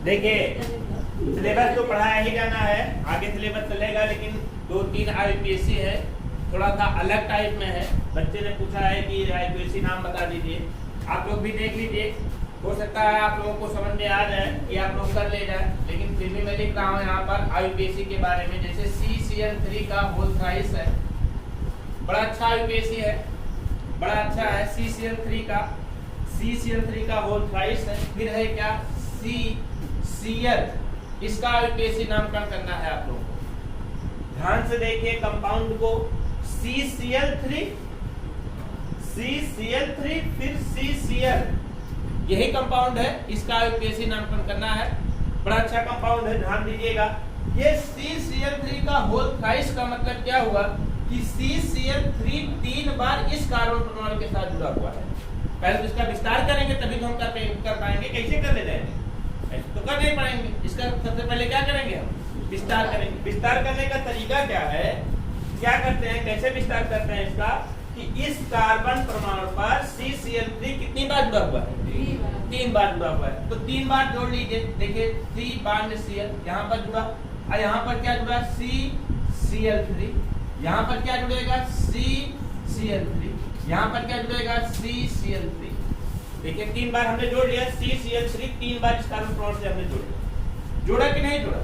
देखिए सिलेबस तो पढ़ाया ही जाना है, आगे सिलेबस चलेगा, लेकिन 2-3 आईपीएससी है, थोड़ा सा अलग टाइप में है। बच्चे ने पूछा है कि आईपीएससी नाम बता दीजिए, आप लोग भी देख लीजिए, हो सकता है आप लोगों को समझ में आ जाए कि आप लोग कर ले जाए, लेकिन फिर भी मैं लिख रहा हूँ यहाँ पर आईपीएससी के बारे में। जैसे CCL3 का होल थ्राइस है, बड़ा अच्छा आईपीएससी है, बड़ा अच्छा है। CCL3 का होल थ्राइस है। फिर है क्या CCL, इसका आईपीएससी नामकरण करना है आप लोगों को। ध्यान से देखिए कंपाउंड को, CCL3 फिर CCL, यही कंपाउंड है, इसका आईपीएससी नामकरण करना है। बड़ा अच्छा कंपाउंड है, ध्यान दीजिएगा। ये CCL3 का होल थ्राइस का मतलब क्या हुआ कि CCL3 3 बार इस कार्बन परमाणु के साथ जुड़ा हुआ है। पहले तो इसका विस्तार करेंगे तभी तो हम कर पाएंगे, कैसे कर ले जाएंगे, ऐसे तो कर नहीं पाएंगे। इसका सबसे पहले क्या करेंगे, हम विस्तार करेंगे। विस्तार करने का तरीका क्या है, क्या करते हैं, कैसे विस्तार करते हैं इसका, कि इस कार्बन परमाणु पर CCL3 कितनी बार जुड़ा हुआ है, 3 बार जुड़ा हुआ है। तो 3 बार जोड़ लीजिए, देखिए 3 बार Cl यहाँ पर जुड़ा, और यहाँ पर क्या जुड़ा CCl3, यहाँ पर क्या जुड़ेगा CCl3, यहाँ पर क्या जुड़ेगा CCl3। देखिए 3 बार हमने जोड़ लिया, CCl3 3 बार इस कार्बन परमाणु से हमने जोड़ लिया। जोड़ा कि नहीं जोड़ा।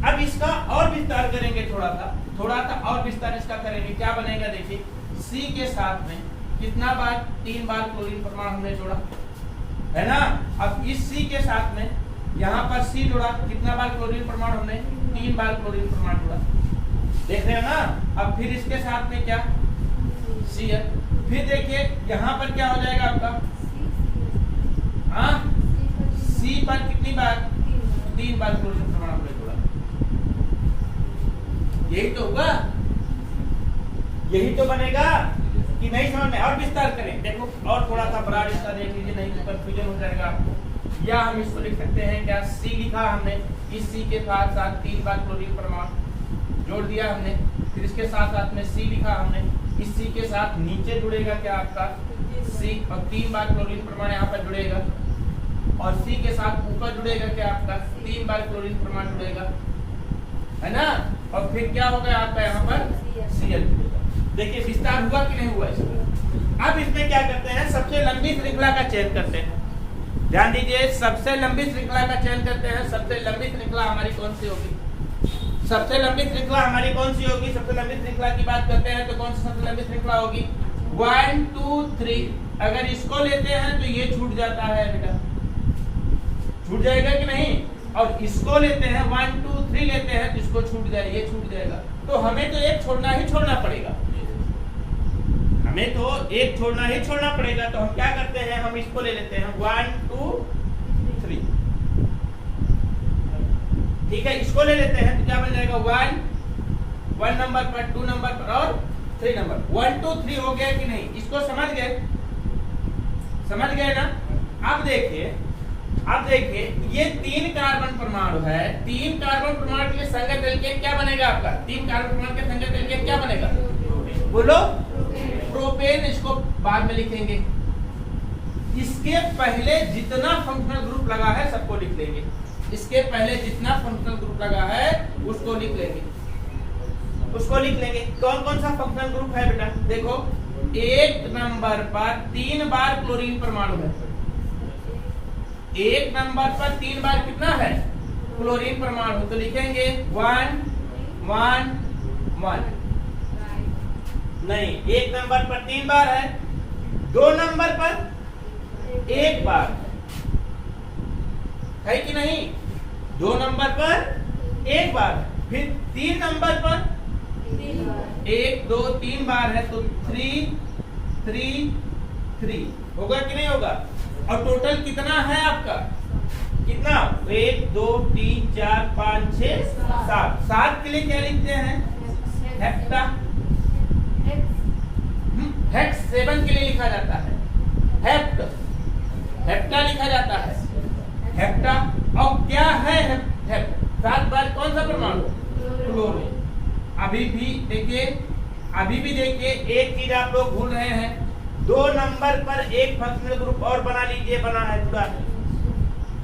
अब इसका और विस्तार करेंगे, थोड़ा सा और विस्तार इसका करेंगे, क्या बनेगा देखिए। C के साथ में कितना बार, 3 बार क्लोरीन परमाणु हमने जोड़ा है ना। अब इस C के साथ में यहाँ पर C जोड़ा, कितना बार क्लोरीन परमाणु हमने, 3 बार क्लोरीन परमाणु जोड़ा, देख रहे हो ना। अब फिर इसके साथ में क्या Cl, फिर देखिए यहाँ पर क्या हो जाएगा आपका, हाँ C पर कितनी बार, 3 बार क्लोरीन परमाणु हमने जोड़ा। यही तो हुआ, यही तो बनेगा कि नहीं समझ में। और विस्तार करें, देखो और थोड़ा सा बड़ा रिश्ता देख लीजिए, नहीं तो कंफ्यूजन हो जाएगा आपको। या हम इसको लिख सकते हैं क्या, C लिखा हमने, इस C के साथ साथ 3 बार क्लोरीन परमाणु जोड़ दिया हमने। फिर इसके साथ साथ में C लिखा हमने, इस C के साथ नीचे जुड़ेगा क्या आपका C, और 3 बार क्लोरीन परमाणु यहाँ पर जुड़ेगा, और C के साथ ऊपर जुड़ेगा क्या आपका 3 बार क्लोरीन परमाणु जुड़ेगा, है ना। और फिर क्या होगा आपका यहाँ पर Cl। देखिए विस्तार हुआ कि नहीं हुआ इसमें। अब इसमें क्या करते हैं, सबसे लंबी श्रृंखला का चयन करते हैं। ध्यान दीजिए, सबसे लंबी श्रृंखला का चयन करते हैं। सबसे लंबी श्रृंखला हमारी कौन सी होगी, सबसे लंबी श्रृंखला हमारी कौन सी होगी। सबसे लंबी श्रृंखला की बात करते हैं तो कौन सी सबसे लंबी श्रृंखला होगी, 1 2 3। अगर इसको लेते हैं तो ये छूट जाता है बेटा, छूट जाएगा कि नहीं। और इसको लेते हैं 1 2 3 लेते हैं तो इसको छूट जाए, ये छूट जाएगा। तो हमें तो एक छोड़ना ही छोड़ना पड़ेगा, हमें तो एक छोड़ना ही छोड़ना पड़ेगा। तो हम क्या करते हैं, हम इसको ले लेते हैं 1 2 3, ठीक है। इसको ले लेते हैं तो क्या बन जाएगा, 1 नंबर पर, 2 नंबर पर और 3 नंबर। 1 2 3 हो गया कि नहीं, इसको समझ गए, समझ गए ना। अब देखिए ये 3 कार्बन परमाणु है, 3 कार्बन परमाणु के संगत एल्केन क्या बनेगा आपका, 3 कार्बन परमाणु के संगत एल्केन क्या बनेगा, बोलो प्रोपेन। इसको बाद में लिखेंगे, इसके पहले जितना फंक्शनल ग्रुप लगा है सबको लिख लेंगे, इसके पहले जितना फंक्शनल ग्रुप लगा है उसको लिख लेंगे, उसको लिख लेंगे। कौन कौन सा फंक्शनल ग्रुप है बेटा, देखो 1 नंबर पर 3 बार क्लोरीन परमाणु है, 1 नंबर पर 3 बार कितना है क्लोरीन परमाणु, तो लिखेंगे 1 1 1। नहीं, 1 नंबर पर 3 बार है, 2 नंबर पर 1 बार है कि नहीं, 2 नंबर पर 1 बार, फिर 3 नंबर पर 1 2 3 बार है, तो 3 3 3 होगा कि नहीं होगा। और टोटल कितना है आपका, कितना 1 2 3 4 5 6 7। 7 के लिए क्या लिखते हैं, हेप्टा। हेक्स 7 के लिए लिखा जाता है हेप्ट, हेप्टा लिखा जाता है हेप्टा। और क्या है हेप्ट, 7 बार कौन सा परमाणु, क्लोरीन। अभी भी देखिए एक चीज आप लोग भूल रहे हैं, 2 नंबर पर एक फंक्शनल ग्रुप और बना लीजिए, बना है पूरा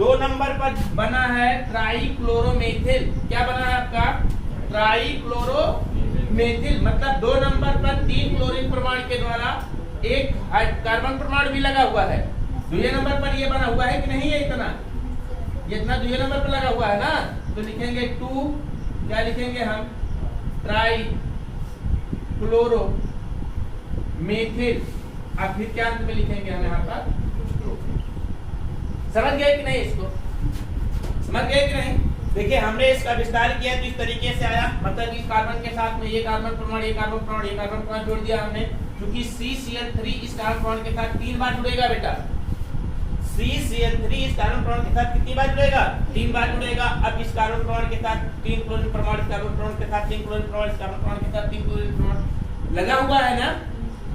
2 नंबर पर बना है ट्राइक्लोरोमेथिल। क्या बना है आपका? ट्राइक्लोरोमेथिल। मतलब 2 नंबर पर 3 क्लोरीन परमाणु के द्वारा एक कार्बन परमाणु भी लगा हुआ है। दूसरे नंबर पर ये बना हुआ है कि नहीं है? इतना ये इतना दूसरे नंबर पर लगा हुआ है ना, तो लिखेंगे 2, क्या लिखेंगे हम? ट्राइक्लोरोमेथिल। अब फिर क्या अंत में लिखेंगे हम यहाँ पर? समझ गए कि नहीं? इसको समझ गए कि नहीं? देखिए हमने इसका विस्तार किया तो इस तरीके से आया। मतलब इस कार्बन के साथ में ये कार्बन परमाणु, ये कार्बन परमाणु, ये कार्बन परमाणु जोड़ दिया हमने, क्योंकि CCl3 इस कार्बन परमाणु के साथ 3 बार जुड़ेगा बेटा। CCl3 इस कार्बन परमाणु के साथ कितनी बार जुड़ेगा? 3 बार जुड़ेगा। अब इस कार्बन परमाणु के साथ 3 क्लोरीन परमाणु, इस कार्बन परमाणु के साथ 3 क्लोरीन परमाणु, इस कार्बन परमाणु के साथ 3 क्लोरीन परमाणु लगा हुआ है ना,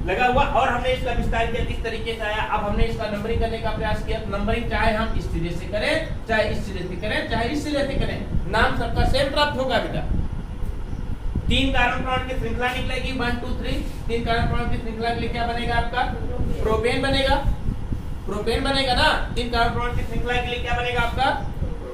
लगा हुआ। और हमने इसका विस्तार किया किस तरीके से आया। अब हमने इसका नंबरिंग करने का प्रयास किया। नंबरिंग चाहे हम इस सिरे से करें, चाहे इस सिरे से करें, चाहे इस सिरे से करें, नाम सबका सेम प्राप्त होगा बेटा। 3 कार्बन परमाणु की श्रृंखला निकलेगी 1 2 3। 3 कार्बन परमाणु की श्रृंखला के लिए क्या बनेगा आपका? प्रोपेन बनेगा। प्रोपेन बनेगा ना। 3 कार्बन परमाणु की श्रृंखला के लिए क्या बनेगा आपका?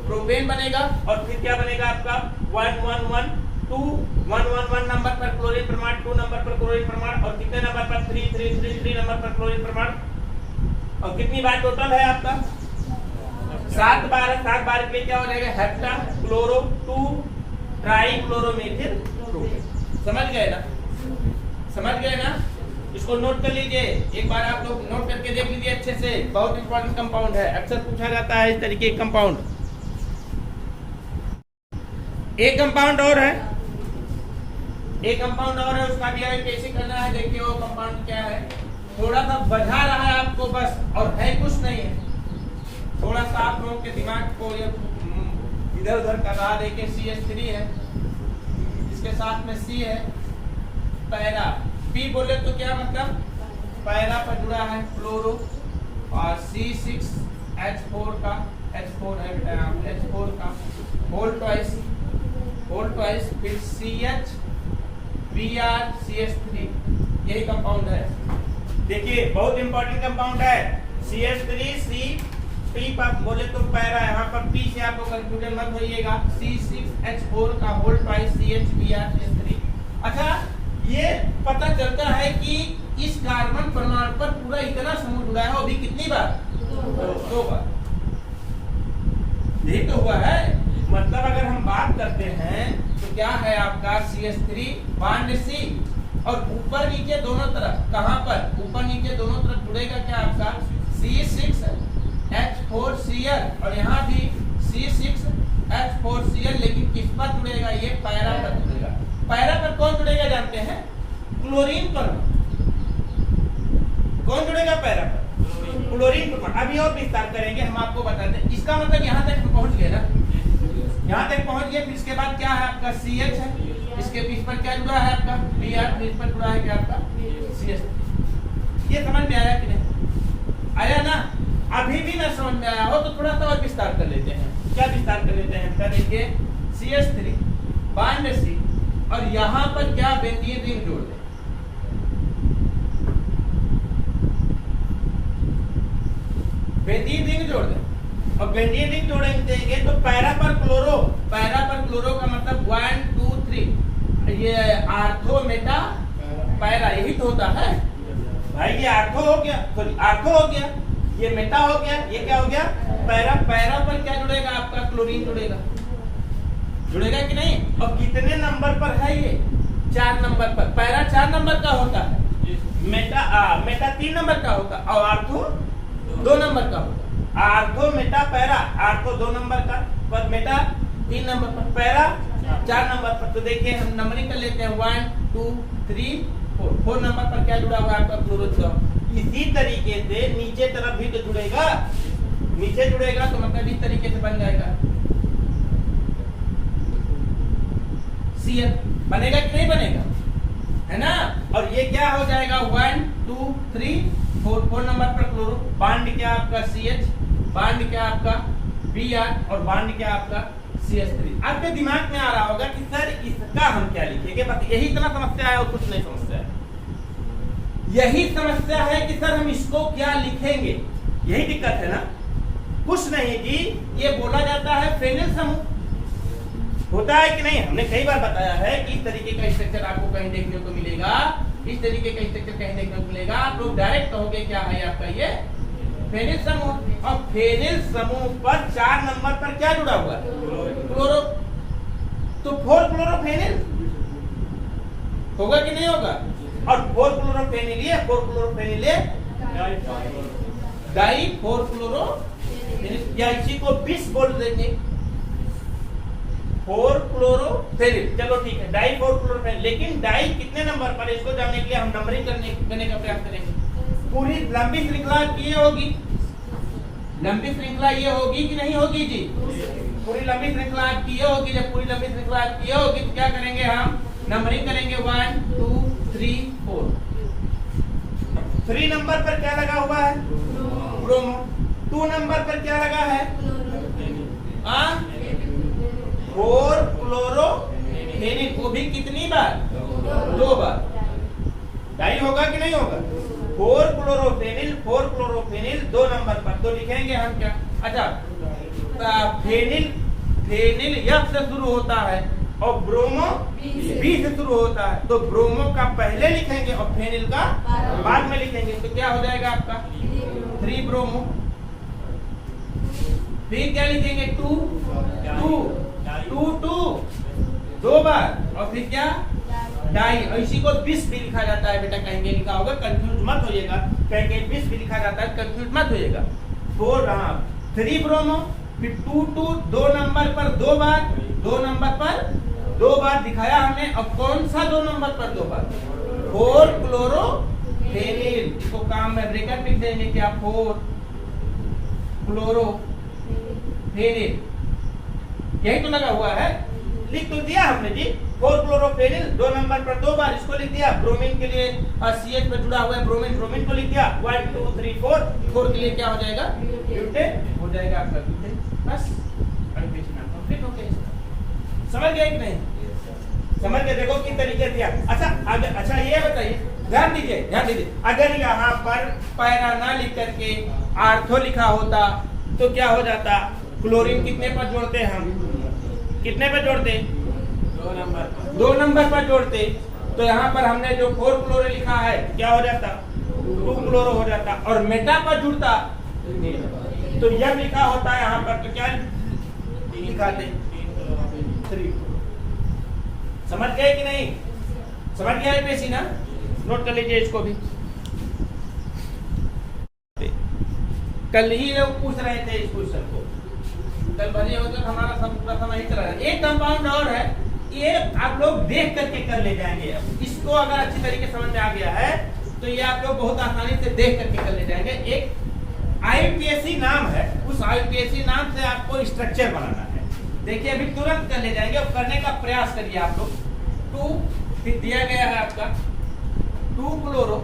प्रोपेन बनेगा। और फिर क्या बनेगा आपका? 1 1 1 2 1 1 1 नंबर पर क्लोरीन परमाणु, 2 नंबर पर क्लोरीन परमाणु, और कितने नंबर पर? 3 3 3 3 नंबर पर क्लोरीन परमाणु। और कितनी बार टोटल है आपका? 7 बार। 7 बार के लिए क्या हो जाएगा? Hepta chloro 2 trichloromethyl propane. समझ गए ना? समझ गए ना? इसको नोट कर लीजिए। एक बार आप लोग नोट करके देख लीजिए अच्छे से। बहुत इंपॉर्टेंट कंपाउंड है, अक्सर पूछा जाता है इस तरीके के कंपाउंड। एक कंपाउंड और है, एक कंपाउंड और है, उसका भी कैसे करना है देखिए। वो कंपाउंड क्या है? थोड़ा सा बजा रहा है आपको बस, और है कुछ नहीं है। थोड़ा सा आप लोगों के दिमाग को ये इधर उधर कर रहा। देखिए CH3 है, इसके साथ में C है, पैरा। P बोले तो क्या मतलब? पैरा पर जुड़ा है क्लोरो, और C6H4 का, H4 है बेटा यहाँ, H4 का होल ट्वाइस, फिर CH Br CH3, यही कंपाउंड है। देखिए बहुत इंपॉर्टेंट कंपाउंड है। CH3 C P पर बोले तो पैरा, यहाँ पर P से आपको कंफ्यूजन मत होइएगा। C6H4 का whole twice CH Br CH3। अच्छा, ये पता चलता है कि इस कार्बन परमाणु पर पूरा इतना समूह जुड़ा है, वो भी कितनी बार? 2 बार। यही तो हुआ है। मतलब अगर हम बात करते हैं तो क्या है आपका? CH3 बॉन्ड C, और ऊपर नीचे दोनों तरफ, कहां पर? ऊपर नीचे दोनों तरफ जुड़ेगा क्या आपका? C6H4Cl, और यहाँ भी C6H4Cl, लेकिन किस पर जुड़ेगा? ये पैरा पर जुड़ेगा। पैरा पर कौन जुड़ेगा जानते हैं? क्लोरीन परमाणु। कौन जुड़ेगा पैरा पर? क्लोरीन परमाणु। अभी और विस्तार करेंगे, हम आपको बताते हैं। इसका मतलब यहाँ तक हम पहुंच गए ना, यहाँ तक पहुंच गए। फिर इसके बाद क्या है आपका? CH है, इसके बीच पर क्या जुड़ा है आपका? Br, बीच पर जुड़ा है क्या आपका? CH। ये समझ में आया कि नहीं? आया ना? अभी भी ना समझ में आया हो तो थोड़ा सा और विस्तार कर लेते हैं। क्या विस्तार कर लेते हैं? देखिए CH3 बॉन्ड C, और यहाँ पर क्या? बेंजीन रिंग जोड़ दें। बेंजीन रिंग जोड़ दें, और बेंजीन रिंग जोड़ेंगे तो पैरा पर क्लोरो, पैरा पर क्लोरो का मतलब 1 2 3, ये आर्थो मेटा पैरा, यही तो होता है भाई। ये आर्थो हो गया, सॉरी आर्थो हो गया, ये मेटा हो गया, ये क्या हो गया? पैरा। पैरा पर क्या जुड़ेगा आपका? क्लोरीन जुड़ेगा। जुड़ेगा कि नहीं? और कितने नंबर पर है ये? 4 नंबर पर। पैरा 4 नंबर का होता है, मेटा 3 नंबर का होता है, और आर्थो 2 नंबर का होता है। Ortho Meta para, ortho 2 number का, पर मेटा 3 नंबर पर, पैरा 4 नंबर पर। तो देखिए हम नंबरिंग कर लेते हैं 1 2 3 4। 4 नंबर पर क्या जुड़ा हुआ है आपका? क्लोरो। इसी तरीके से नीचे तरफ भी तो जुड़ेगा, नीचे जुड़ेगा तो मतलब इस तरीके से बन जाएगा Cl। बनेगा कि नहीं बनेगा? है ना? और ये क्या हो जाएगा? 1 2 3 4 नंबर पर क्लोरो। बॉन्ड क्या आपका? CH, बॉन्ड क्या आपका? Br, और बॉन्ड क्या आपका? CH3। आपके दिमाग में आ रहा होगा कि सर इसका हम क्या लिखेंगे? बस यही इतना समस्या है और कुछ नहीं समस्या है। यही समस्या है कि सर हम इसको क्या लिखेंगे, यही दिक्कत है ना। कुछ नहीं जी, ये बोला जाता है फेनिल समूह। होता है कि नहीं? हमने कई बार बताया है कि इस तरीके का स्ट्रक्चर आपको कहीं देखने को मिलेगा, इस तरीके का स्ट्रक्चर कहीं देखने को मिलेगा। आप लोग डायरेक्ट कहोगे क्या है आपका ये फेनिल समूह। और फेनिल समूह पर 4 नंबर पर क्या जुड़ा हुआ है? क्लोरो। तो 4 क्लोरोफेनिल होगा कि नहीं होगा? और 4 क्लोरोफेनिल ये 4 क्लोरोफेनिल डाई 4 क्लोरोफेनिल, या इसी को 20 बोल देंगे 4 क्लोरोफेनिल। चलो ठीक है, डाई 4 क्लोरोफेनिल। लेकिन डाई कितने नंबर पर, इसको जानने के लिए हम नंबरिंग करने का प्रयास करेंगे। पूरी लंबी श्रृंखला ये होगी, लंबी श्रृंखला ये होगी कि नहीं होगी जी? पूरी लंबी श्रृंखला आपकी ये होगी। जब पूरी लंबी श्रृंखला आपकी ये होगी तो क्या करेंगे हम? नंबरिंग करेंगे 1 2 3 4। 3 नंबर पर क्या लगा हुआ है? ब्रोमो। 2 नंबर पर क्या लगा है? 4 क्लोरोफेनिल। वो भी कितनी बार? 2 बार। डाई होगा कि नहीं होगा? 4 क्लोरोफेनिल 4 क्लोरोफेनिल 2 नंबर पर। तो लिखेंगे हम क्या? अच्छा, फेनिल यफ से शुरू होता है और ब्रोमो बी से शुरू होता है। तो ब्रोमो का पहले लिखेंगे और फेनिल का बाद में लिखेंगे। तो क्या हो जाएगा आपका? 3 ब्रोमो। फिर क्या लिखेंगे? 2 2 बार। और फिर क्या? डाई। और इसी को 20 भी लिखा जाता है बेटा, कहीं भी लिखा होगा, कंफ्यूज मत होइएगा। कहीं 20 भी लिखा जाता है, कंफ्यूज मत होइएगा। 3 ब्रोमो, फिर 2 2 नंबर पर 2 बार, 2 नंबर पर 2 बार दिखाया हमने। अब कौन सा 2 नंबर पर 2 बार? 4 क्लोरोफेनिल। इसको काम में ब्रेकेट लिख देंगे क्या? 4 क्लोरोफेनिल। यही तो लगा हुआ है, लिख तो दिया हमने जी। 4 क्लोरोफेनिल 2 नंबर पर 2 बार, इसको लिख दिया। ब्रोमीन के लिए CH पे जुड़ा हुआ है ब्रोमीन, ब्रोमीन को लिख दिया। 1 2 3 4। 4 के लिए क्या हो जाएगा? ब्यूटेन हो जाएगा आपका ब्यूटेन। बस कंप्लीट हो गया। समझ गए कि नहीं? समझ के देखो किस तरीके से। अच्छा ये बताइए, ध्यान दीजिए। अगर यहाँ पर पैरा ना लिख करके आर्थो लिखा होता तो क्या हो जाता? क्लोरीन कितने पर जोड़ते हैं हम? कितने पर जोड़ते? 2 नंबर पर जोड़ते। तो यहाँ पर हमने जो 4 क्लोरो लिखा है क्या हो जाता? 2 क्लोरो हो जाता। और मेटा पर जुड़ता तो यह लिखा होता है यहाँ पर, तो क्या लिखाते? 3। समझ गए कि नहीं? समझ गया है पेशी ना? नोट कर लीजिए इसको भी। कल ही लोग पूछ रहे थे इस क्वेश्चन को, कल भले हो तो हमारा पूरा समय ही चला रहा है। एक कंपाउंड और है, ये आप लोग देख करके कर ले जाएंगे। इसको अगर अच्छी तरीके समझ में आ गया है तो ये आप लोग बहुत आसानी से देख करके कर ले जाएंगे। एक IUPAC नाम है, उस IUPAC नाम से आपको स्ट्रक्चर बनाना है। देखिए अभी तुरंत कर ले जाएंगे और करने का प्रयास करिए आप लोग। 2 फिर दिया गया है आपका 2 क्लोरो,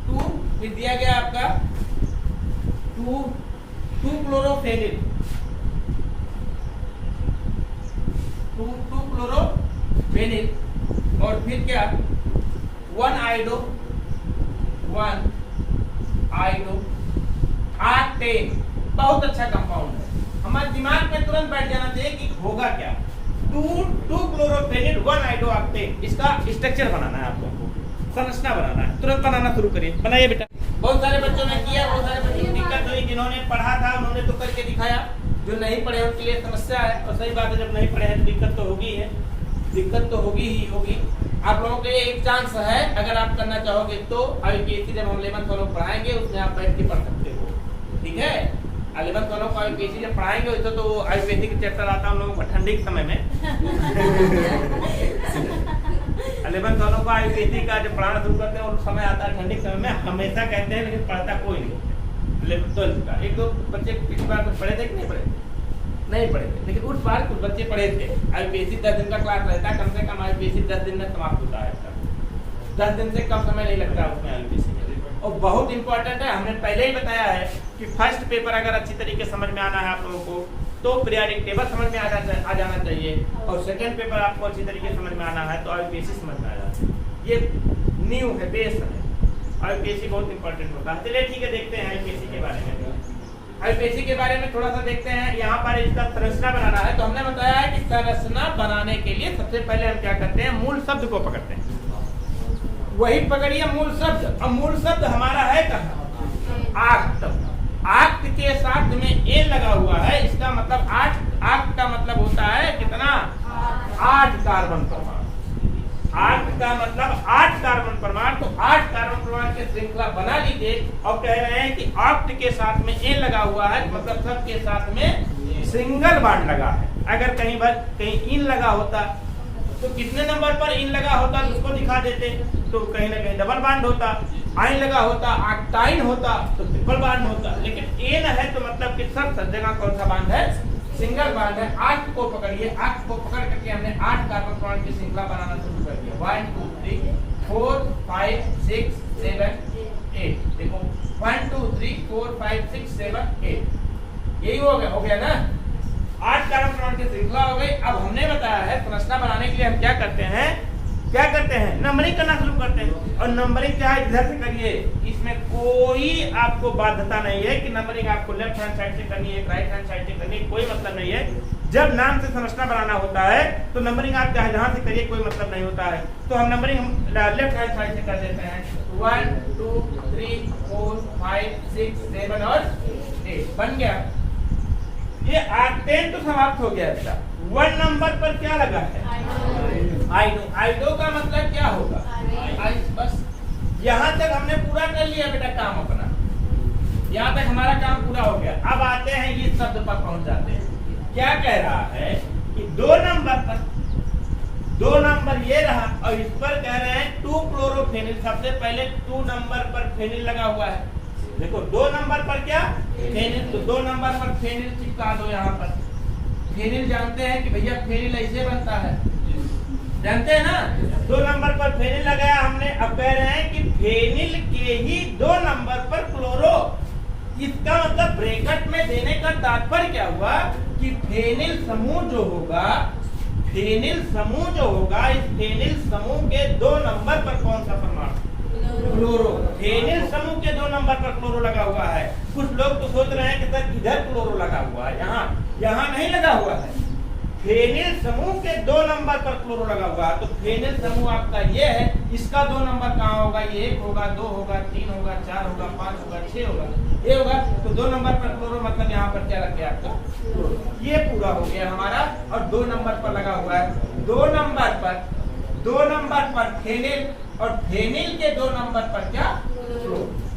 2 फिर दिया गया आपका 2 क्लोरोफेनिल, 2 क्लोरोफेनिल। और फिर क्या? 1 आयोडो आर्टेन। बहुत अच्छा कंपाउंड है, हमारे दिमाग में तुरंत बैठ जाना चाहिए कि होगा क्या। 2 क्लोरोफेनिल 1 आयोडो आर्टेन। इसका स्ट्रक्चर बनाना है आपको, संरचना बनाना है। तुरंत बनाना शुरू करिए, बनाइए बेटा। बहुत सारे बच्चों ने किया, बहुत सारे बच्चों को दिक्कत हुई। जिन्होंने पढ़ा था उन्होंने तो करके दिखाया, जो नहीं पढ़े उनके लिए समस्या है। और सही बात है, जब नहीं पढ़े हैं तो दिक्कत तो होगी है, दिक्कत तो होगी ही होगी। आप लोगों के लिए एक चांस है, अगर आप करना चाहोगे तो IUPAC जब हम 11th वालों को पढ़ाएंगे उसमें आप बैठ के पढ़ सकते हो, ठीक है? 11th वालों को IUPAC जब पढ़ाएंगे वैसे तो IUPAC के चैप्टर आता है हम लोगों को ठंडी के समय में। 11th वालों को IUPAC का जब पढ़ाना शुरू करते हैं और समय आता है ठंडी के समय में, हमेशा कहते हैं लेकिन पढ़ता कोई नहीं। 12th का 1-2 बच्चे पिछली बार कुछ पढ़े थे कि नहीं पढ़े? नहीं पढ़े थे, लेकिन उस बार कुछ बच्चे पढ़े थे। IUPAC 10 दिन का क्लास रहता है, कम से कम IUPAC 10 दिन में समाप्त होता है। 10 दिन से कम समय नहीं लगता उसमें IUPAC में। और बहुत इंपॉर्टेंट है, हमने पहले ही बताया है कि फर्स्ट पेपर अगर अच्छी तरीके से समझ में आना है आप लोगों को तो पीरियडिक टेबल समझ में आ जाना चाहिए। और सेकंड पेपर आपको अच्छी तरीके से समझ में आना है तो IUPAC समझ में आ जाता है। ये न्यू है, बेस है। IUPAC बहुत इंपॉर्टेंट होता है। चलिए ठीक है, देखते हैं IUPAC के बारे में। आईपीएसी के बारे में थोड़ा सा देखते हैं। यहाँ पर इसका संरचना बनाना है, तो हमने बताया है कि संरचना बनाने के लिए सबसे पहले हम क्या करते हैं, मूल शब्द को पकड़ते हैं। वही पकड़िए मूल शब्द। अब मूल शब्द हमारा है कहाँ, आक्ट। आक्ट के साथ में ए लगा हुआ है, इसका मतलब आक्ट का मतलब होता है कितना, 8 कार्बन परमाणु। आक्ट का मतलब 8 कार्बन परमाणु, तो 8 कार्बन परमाणु की श्रृंखला बना लीजिए। और कह रहे हैं कि आक्ट के साथ में ए लगा हुआ है, मतलब सबके साथ में सिंगल बॉन्ड लगा है। अगर कहीं इन लगा होता तो कितने नंबर पर इन लगा होता तो उसको दिखा देते, तो कहीं ना कहीं डबल बॉन्ड होता। आइन लगा होता, आक्टाइन होता तो ट्रिपल बॉन्ड होता। लेकिन एन है तो मतलब कि सब जगह कौन सा बॉन्ड है, सिंगल बॉन्ड है। आक्ट को पकड़िए, आक्ट को पकड़ करके हमने 8 कार्बन परमाणु की श्रृंखला बनाना शुरू कर दिया। 1 2 3 4 5 6 7 8। देखो 1 2 3 4 5 6 7 8, यही हो गया ना, 8 कार्बन परमाणु की श्रृंखला हो गई। अब हमने बताया है संरचना बनाने के लिए हम क्या करते हैं, नंबरिंग करना शुरू करते हैं। और नंबरिंग क्या है, इधर से करिए, इसमें कोई आपको बाध्यता नहीं है कि नंबरिंग आपको लेफ्ट हैंड साइड से करनी है, राइट हैंड साइड से करनी है, कोई मतलब नहीं है। जब नाम से संरचना बनाना होता है तो नंबरिंग आप चाहे जहां से करिए, कोई मतलब नहीं होता है। तो हम नंबरिंग लेफ्ट हैंड साइड से कर देते हैं। 1 2 3 4 5 6 7 और 8 बन गया। ये आक्टेन तो समाप्त हो गया। बेटा 1 नंबर पर क्या लगा है, आइडो का मतलब क्या होगा, बस यहाँ तक हमने पूरा कर लिया बेटा काम अपना, यहाँ तक हमारा काम पूरा हो गया। अब आते हैं ये शब्द पर पहुंच जाते हैं। क्या कह रहा है कि 2 नंबर ये रहा, और इस पर कह रहे हैं 2 क्लोरोफेनिल। सबसे पहले 2 नंबर पर फेनिल लगा हुआ है। देखो 2 नंबर पर क्या, फेनिल, तो 2 नंबर पर फेनिल चिपका दो। यहाँ पर फेनिल जानते हैं कि भैया फेनिल ऐसे बनता है, जानते हैं ना। 2 नंबर पर फेनिल लगाया हमने। अब कह रहे हैं कि फेनिल के ही 2 नंबर पर क्लोरो। इसका मतलब ब्रैकेट में देने का तात्पर्य क्या हुआ कि फेनिल समूह जो होगा, इस फेनिल समूह के 2 नंबर पर कौन सा परमाणु, क्लोरो। फेनिल समूह के 2 नंबर पर क्लोरो लगा हुआ है। कुछ लोग तो सोच रहे हैं कि सर इधर क्लोरो लगा हुआ है, यहाँ नहीं लगा हुआ है। फेनिल समूह के 2 नंबर पर क्लोरो लगा हुआ है। तो फेनिल समूह आपका ये है, इसका 2 नंबर कहाँ होगा, ये 1 होगा, 2 होगा, 3 होगा, 4 होगा, 5 होगा, 6 होगा, ये होगा। तो 2 नंबर पर क्लोरो मतलब यहाँ पर क्या लग गया आपका, ये पूरा हो गया हमारा। और 2 नंबर पर लगा हुआ है, 2 नंबर पर फेनिल, और फेनिल के 2 नंबर पर क्या,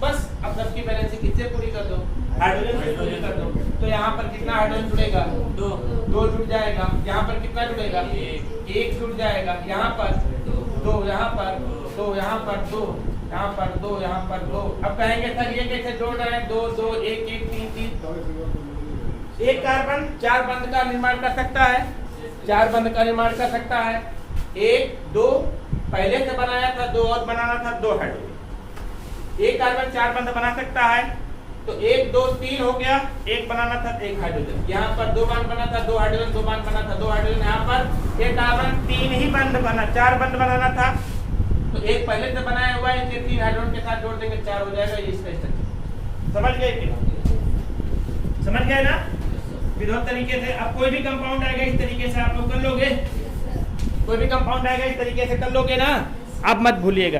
बस। अब सबकी बैलेंस किससे पूरी कर दो, हाइड्रोजन से पूरी कर दो। तो यहाँ पर कितना हाइड्रोजन जुड़ेगा, 2 जुड़ जाएगा। यहाँ पर कितना जुड़ेगा, 1 जुड़ जाएगा। यहाँ पर 2, यहाँ पर 2, यहाँ पर 2, यहाँ पर 2, यहाँ पर 2। अब कहेंगे सर ये कैसे जोड़ रहे हैं, 2 2 1 1 3 3। एक कार्बन 4 बंध का निर्माण कर सकता है, 4 बंध का निर्माण कर सकता है। 1 2 पहले से बनाया था, 2 और बनाना था, 2 हाइड्रोजन। एक कार्बन 4 बंध बना सकता है, तो 1 2 3 हो गया, 1 बनाना था, 1 हाइड्रोजन। यहाँ पर 2 बंध बना था, 2 हाइड्रोजन, 2 बंध बना था, 2 हाइड्रोजन। यहाँ पर एक कार्बन 3 ही बंध बना, 4 बंध बनाना था, तो 1 पहले से बनाया हुआ है, इसे 3 हाइड्रोजन के साथ जोड़ देंगे, 4 हो जाएगा। ये इसका स्ट्रक्चर समझ गए कि समझ गए ना विधिवत तरीके से। अब कोई भी कंपाउंड आएगा इस तरीके से आप लोग कर लोगे, कोई भी कंपाउंड आएगा इस तरीके से कर लोगे ना, आप मत भूलिएगा।